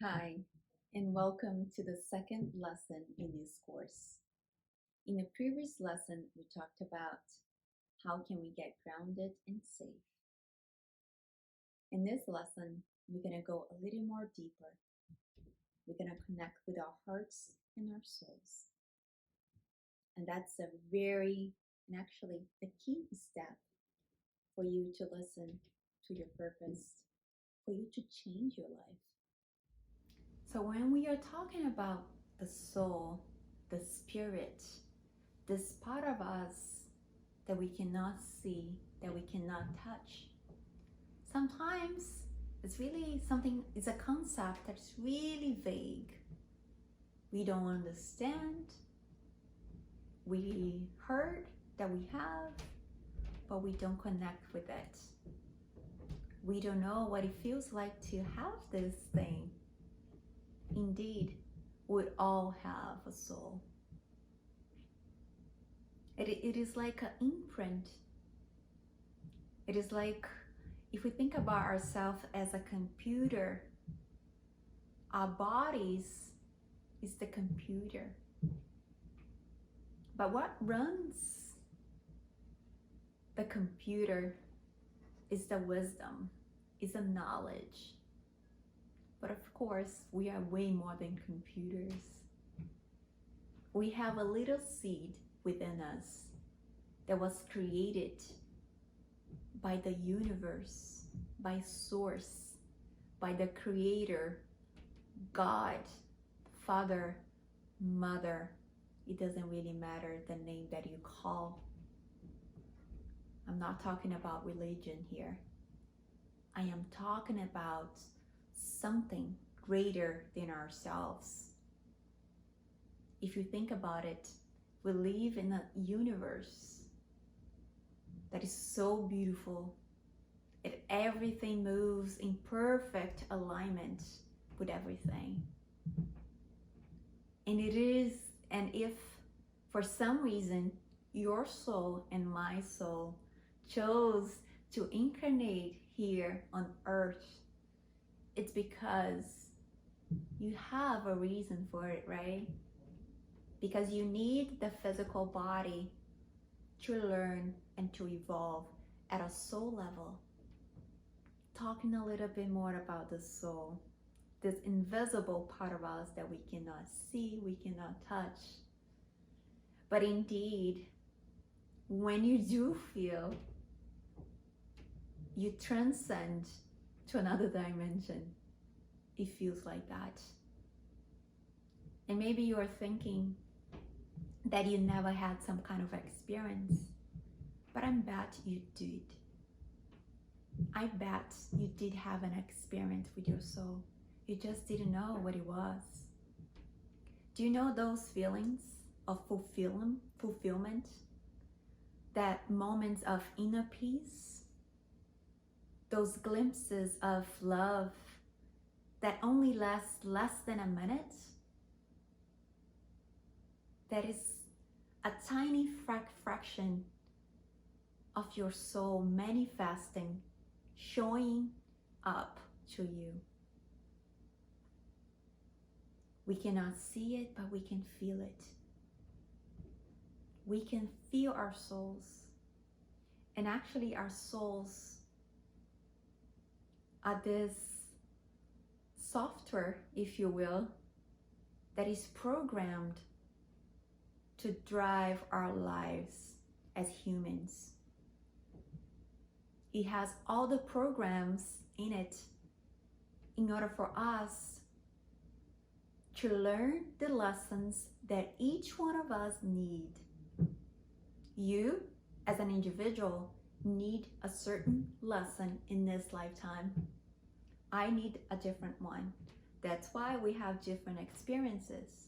Hi, and welcome to the second lesson in this course. In the previous lesson, we talked about how can we get grounded and safe. In this lesson, we're going to go a little more deeper. We're going to connect with our hearts and our souls. And that's and actually a key step for you to listen to your purpose, for you to change your life. So when we are talking about the soul, the spirit, this part of us that we cannot see, that we cannot touch, sometimes it's a concept that's really vague. We don't understand. We heard that we have, but we don't connect with it. We don't know what it feels like to have this thing. Indeed, we all have a soul. It is like an imprint. It is like if we think about ourselves as a computer, our bodies is the computer. But what runs the computer is the wisdom, is the knowledge. But of course, we are way more than computers. We have a little seed within us that was created by the universe, by source, by the creator, God, Father, Mother. It doesn't really matter the name that you call. I'm not talking about religion here. I am talking about something greater than ourselves. If you think about it, we live in a universe that is so beautiful. Everything moves in perfect alignment with everything. And if for some reason your soul and my soul chose to incarnate here on earth, it's because you have a reason for it, right? Because you need the physical body to learn and to evolve at a soul level. Talking a little bit more about the soul, this invisible part of us that we cannot see, we cannot touch. But indeed, when you do feel, you transcend to another dimension. It feels like that. And maybe you are thinking that you never had some kind of experience, but I bet you did. I bet you did have an experience with your soul. You just didn't know what it was. Do you know those feelings of fulfillment? That moments of inner peace? Those glimpses of love that only last less than a minute? That is a tiny fraction of your soul manifesting, showing up to you. We cannot see it, but we can feel it. We can feel our souls. And actually our souls are this software, if you will, that is programmed to drive our lives as humans. It has all the programs in it in order for us to learn the lessons that each one of us need. You, as an individual, need a certain lesson in this lifetime. I need a different one. That's why we have different experiences.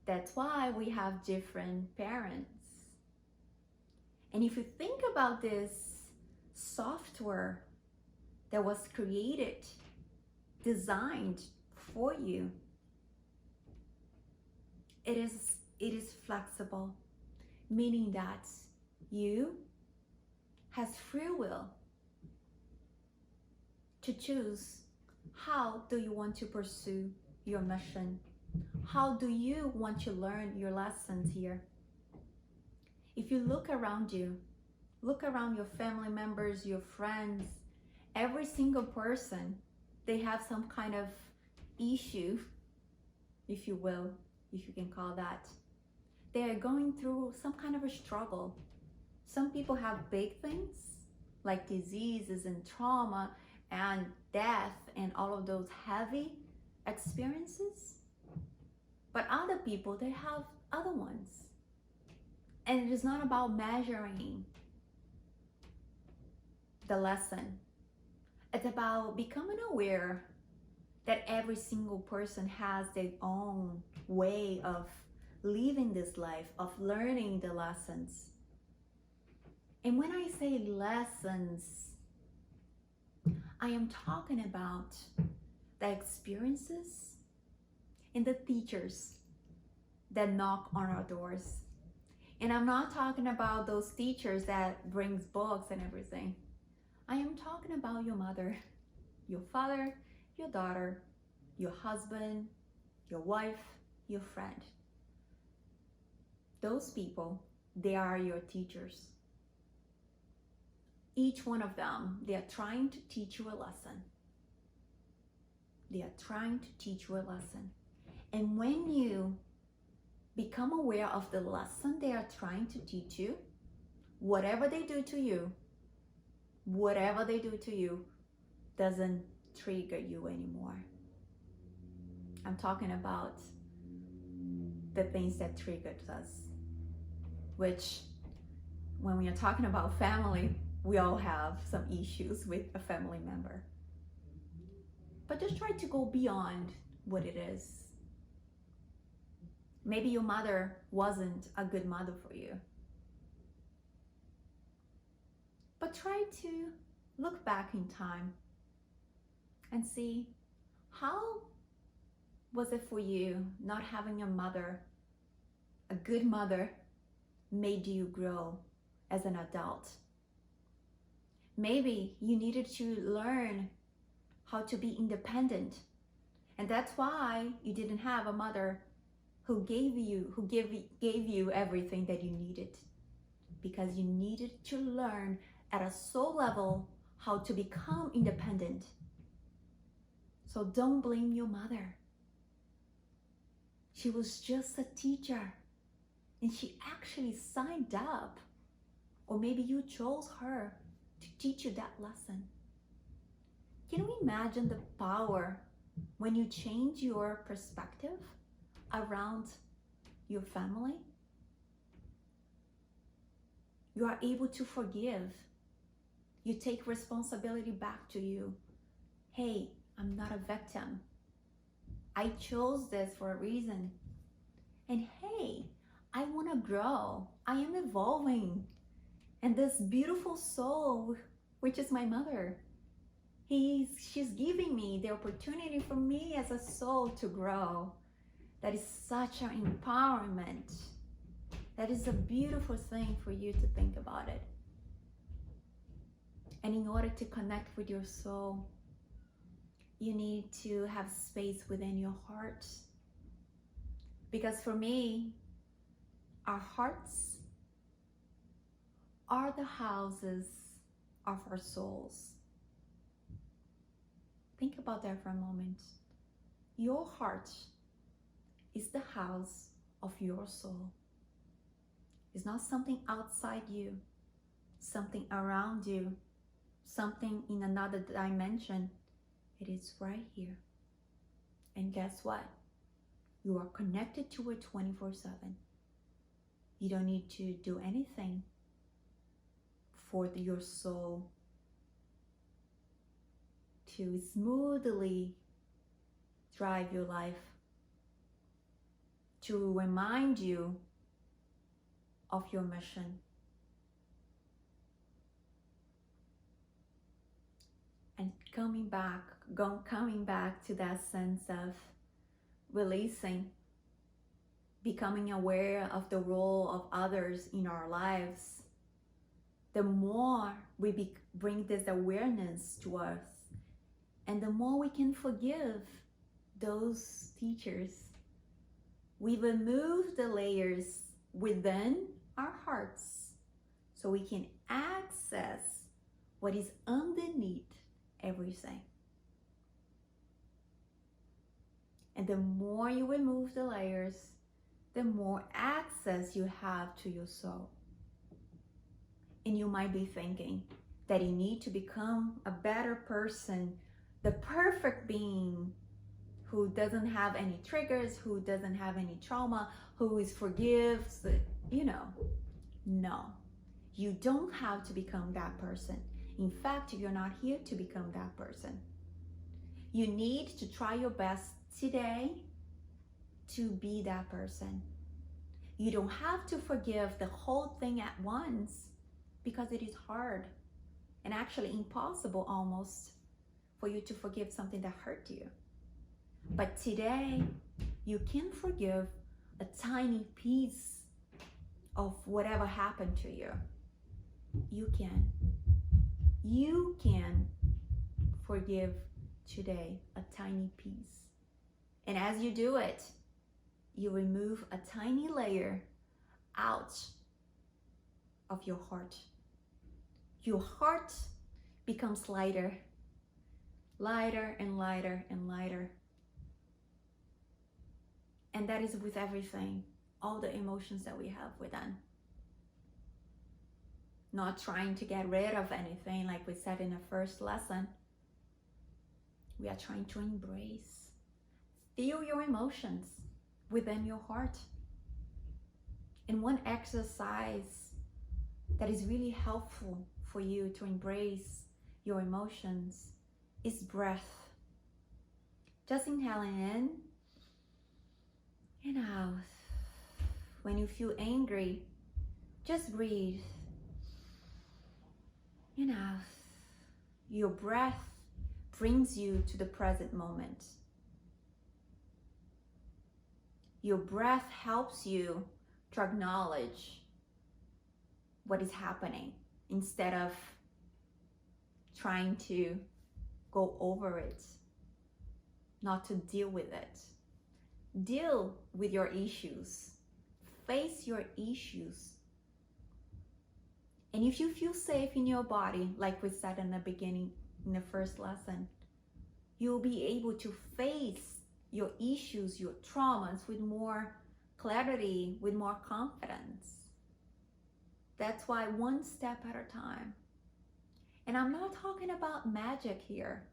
That's why we have different parents. And if you think about this software that was created, designed for you, it is flexible, meaning that you has free will to choose How do you want to pursue your mission? How do you want to learn your lessons here? If you look around you, look around your family members, your friends, every single person, they have some kind of issue, if you will, if you can call that. They are going through some kind of a struggle. Some people have big things like diseases and trauma and death and all of those heavy experiences. But other people, they have other ones. And it is not about measuring the lesson. It's about becoming aware that every single person has their own way of living this life, of learning the lessons. And when I say lessons, I am talking about the experiences and the teachers that knock on our doors. And I'm not talking about those teachers that brings books and everything. I am talking about your mother, your father, your daughter, your husband, your wife, your friend. Those people, they are your teachers. Each one of them, they are trying to teach you a lesson. They are trying to teach you a lesson. And when you become aware of the lesson they are trying to teach you, whatever they do to you doesn't trigger you anymore. I'm talking about the things that triggered us, which when we are talking about family, we all have some issues with a family member. But just try to go beyond what it is. Maybe your mother wasn't a good mother for you. But try to look back in time and see how was it for you not having a mother, a good mother, made you grow as an adult. Maybe you needed to learn how to be independent, and that's why you didn't have a mother who gave you everything that you needed, because you needed to learn at a soul level how to become independent. So don't blame your mother. She was just a teacher, and she actually signed up, or maybe you chose her to teach you that lesson. Can you imagine the power when you change your perspective around your family? You are able to forgive. You take responsibility back to you. Hey, I'm not a victim. I chose this for a reason. And hey, I want to grow. I am evolving. And this beautiful soul, which is my mother, she's giving me the opportunity for me as a soul to grow. That is such an empowerment. That is a beautiful thing for you to think about it. And in order to connect with your soul, you need to have space within your heart. Because for me, our hearts are the houses of our souls. Think about that for a moment. Your heart is the house of your soul. It's not something outside you, something around you, something in another dimension. It is right here. And guess what? You are connected to it 24/7. You don't need to do anything for your soul to smoothly drive your life, to remind you of your mission. And coming back to that sense of releasing, becoming aware of the role of others in our lives, the more we bring this awareness to us, And the more we can forgive those teachers, we remove the layers within our hearts so we can access what is underneath everything. And the more you remove the layers, the more access you have to your soul. And you might be thinking that you need to become a better person, the perfect being who doesn't have any triggers, who doesn't have any trauma, who is forgives, No, you don't have to become that person. In fact, you're not here to become that person. You need to try your best today to be that person. You don't have to forgive the whole thing at once because it is hard and actually impossible almost for you to forgive something that hurt you. But today, you can forgive a tiny piece of whatever happened to you. You can forgive today a tiny piece. And as you do it, you remove a tiny layer out of your heart. Your heart becomes lighter, lighter and lighter and lighter. And that is with everything, all the emotions that we have within. Not trying to get rid of anything, like we said in the first lesson. We are trying to embrace. Feel your emotions within your heart. And one exercise that is really helpful for you to embrace your emotions is breath. Just inhaling in and out. When you feel angry, just breathe and out. Your breath brings you to the present moment. Your breath helps you to acknowledge what is happening instead of trying to go over it, not to deal with it. Deal with your issues. Face your issues. And if you feel safe in your body, like we said in the beginning, in the first lesson, you'll be able to face your issues, your traumas with more clarity, with more confidence. That's why one step at a time. And I'm not talking about magic here.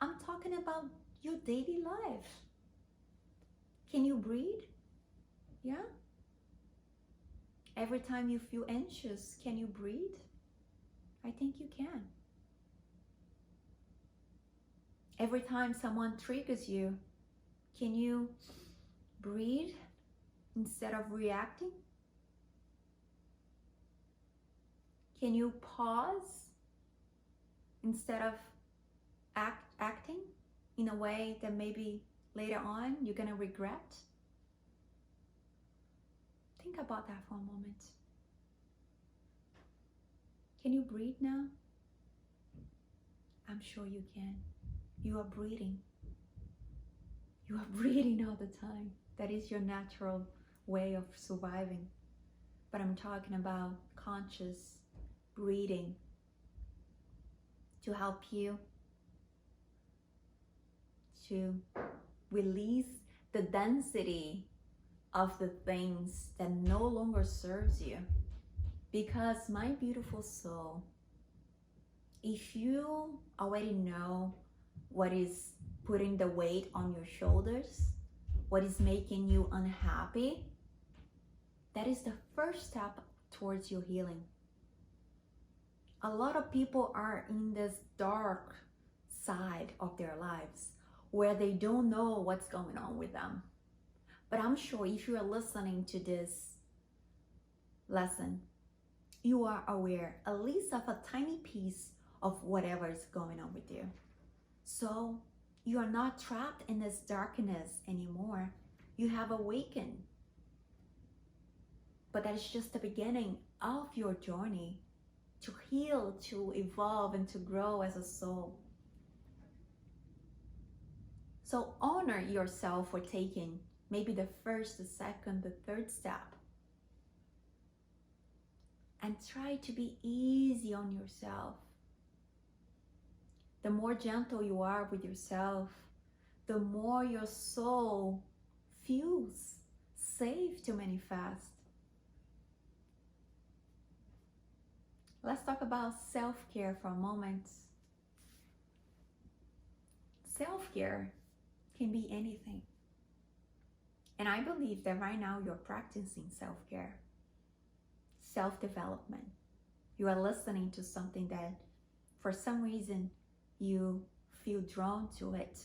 I'm talking about your daily life. Can you breathe? Yeah? Every time you feel anxious, can you breathe? I think you can. Every time someone triggers you, can you breathe instead of reacting? Can you pause instead of acting in a way that maybe later on you're gonna regret? Think about that for a moment. Can you breathe now? I'm sure you can. You are breathing. You are breathing all the time. That is your natural way of surviving. But I'm talking about conscious breathing to help you to release the density of the things that no longer serves you. Because my beautiful soul, if you already know what is putting the weight on your shoulders, what is making you unhappy, that is the first step towards your healing. A lot of people are in this dark side of their lives where they don't know what's going on with them. But I'm sure if you are listening to this lesson, you are aware at least of a tiny piece of whatever is going on with you. So you are not trapped in this darkness anymore. You have awakened. But that is just the beginning of your journey to heal, to evolve, and to grow as a soul. So honor yourself for taking maybe the first, the second, the third step. And try to be easy on yourself. The more gentle you are with yourself, the more your soul feels safe to manifest. Let's talk about self-care for a moment. Self-care can be anything. And I believe that right now you're practicing self-care, self-development. You are listening to something that for some reason you feel drawn to it.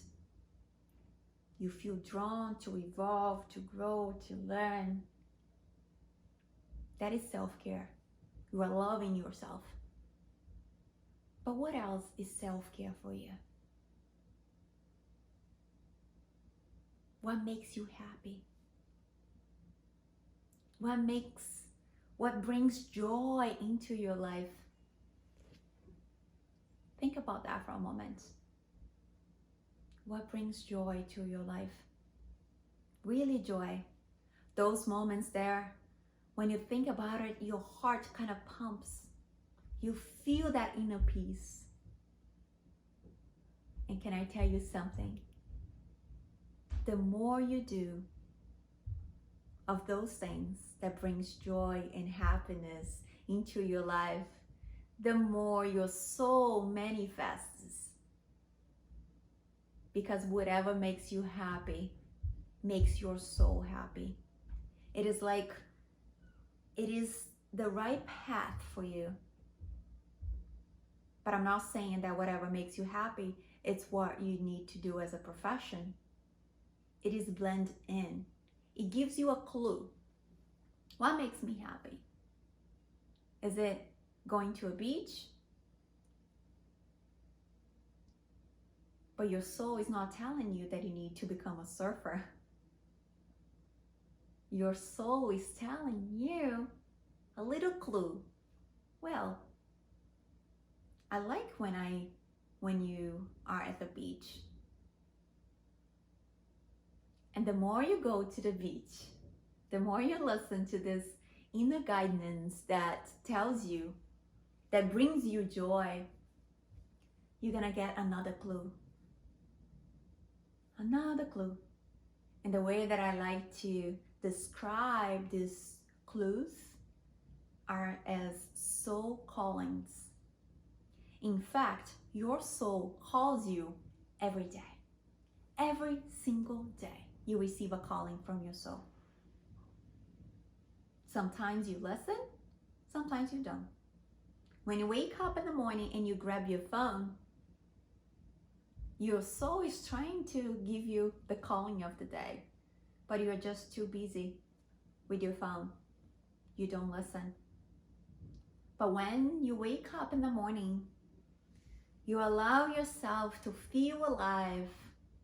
You feel drawn to evolve, to grow, to learn. That is self-care. You are loving yourself. But what else is self-care for you? What makes you happy? What brings joy into your life? Think about that for a moment. What brings joy to your life? Really joy. Those moments there, when you think about it, your heart kind of pumps. You feel that inner peace. And can I tell you something? The more you do of those things that brings joy and happiness into your life, the more your soul manifests. Because whatever makes you happy makes your soul happy. It is like, it is the right path for you. But I'm not saying that whatever makes you happy, it's what you need to do as a profession. It is blend in. It gives you a clue. What makes me happy? Is it going to a beach? But your soul is not telling you that you need to become a surfer. Your soul is telling you a little clue. Well, I like when you are at the beach. And the more you go to the beach, the more you listen to this inner guidance that tells you, that brings you joy, you're gonna get another clue. Another clue. And the way that I like to describe these clues are as soul callings. In fact, your soul calls you every day. Every single day, you receive a calling from your soul. Sometimes you listen, sometimes you don't. When you wake up in the morning and you grab your phone, your soul is trying to give you the calling of the day, but you are just too busy with your phone. You don't listen. But when you wake up in the morning, you allow yourself to feel alive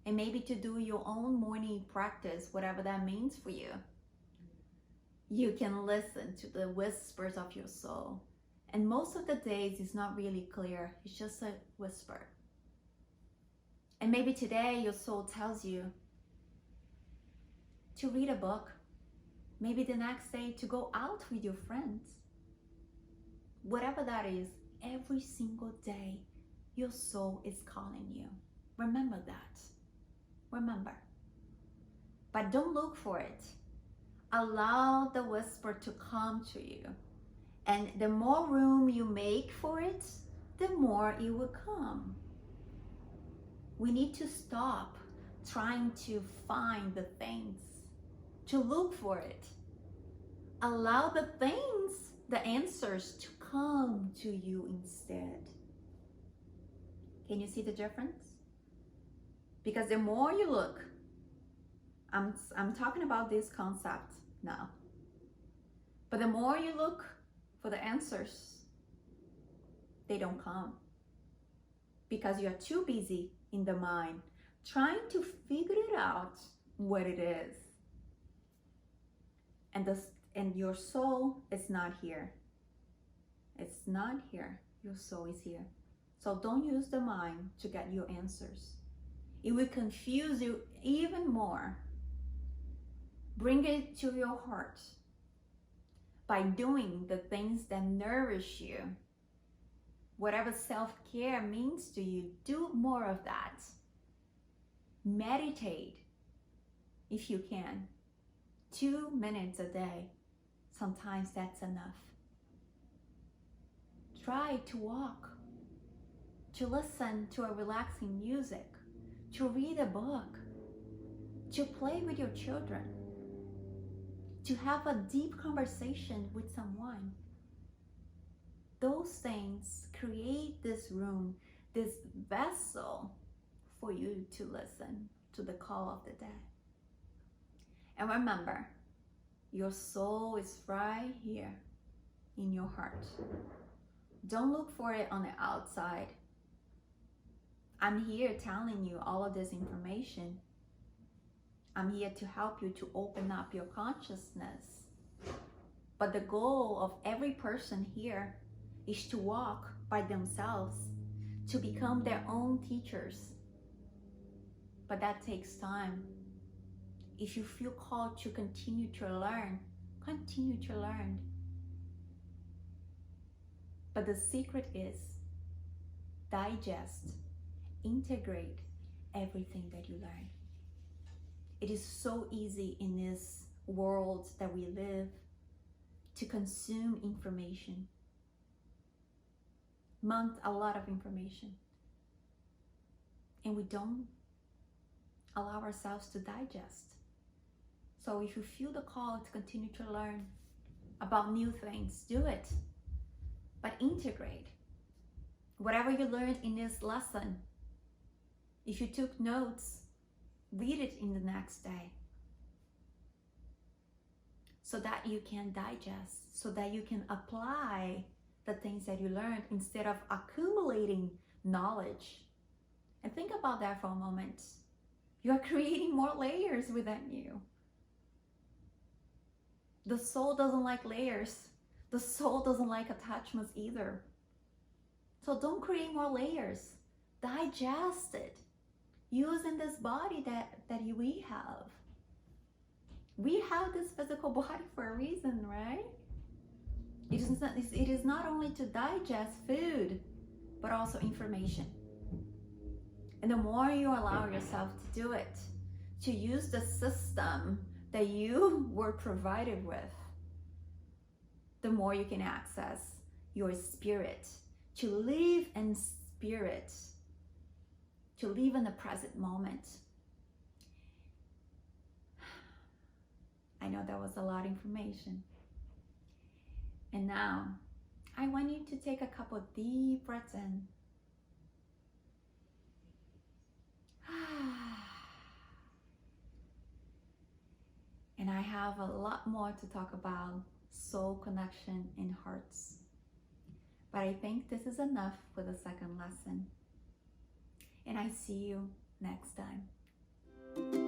and maybe to do your own morning practice, whatever that means for you. You can listen to the whispers of your soul. And most of the days it's not really clear. It's just a whisper. And maybe today your soul tells you to read a book. Maybe the next day to go out with your friends. Whatever that is, every single day your soul is calling you. Remember that. Remember. But don't look for it. Allow the whisper to come to you. And the more room you make for it, the more it will come. We need to stop trying to find the things, to look for it. Allow the things, the answers to come to you instead. Can you see the difference? Because the more you look, I'm talking about this concept now. But the more you look for the answers, they don't come. Because you're too busy in the mind trying to figure it out what it is. And your soul is not here. It's not here. Your soul is here. So don't use the mind to get your answers. It will confuse you even more. Bring it to your heart by doing the things that nourish you. Whatever self-care means to you, do more of that. Meditate if you can. 2 minutes a day. Sometimes that's enough. Try to walk, to listen to a relaxing music, to read a book, to play with your children, to have a deep conversation with someone. Those things create this room, this vessel for you to listen to the call of the day. And remember, your soul is right here in your heart. Don't look for it on the outside. I'm here telling you all of this information. I'm here to help you to open up your consciousness. But the goal of every person here is to walk by themselves, to become their own teachers. But that takes time. If you feel called to continue to learn, continue to learn. But the secret is digest, integrate everything that you learn. It is so easy in this world that we live to consume information. A lot of information. And we don't allow ourselves to digest. So if you feel the call to continue to learn about new things, do it. But integrate. Whatever you learned in this lesson, if you took notes, read it in the next day. So that you can digest, so that you can apply the things that you learned instead of accumulating knowledge. And think about that for a moment. You are creating more layers within you. The soul doesn't like layers. The soul doesn't like attachments either. So don't create more layers. Digest it. Using this body that we have. We have this physical body for a reason, right? It is not only to digest food, but also information. And the more you allow yourself to do it, to use the system that you were provided with, the more you can access your spirit, to live in spirit, to live in the present moment. I know that was a lot of information. And now, I want you to take a couple deep breaths in. And I have a lot more to talk about soul connection in hearts. But I think this is enough for the second lesson. And I see you next time.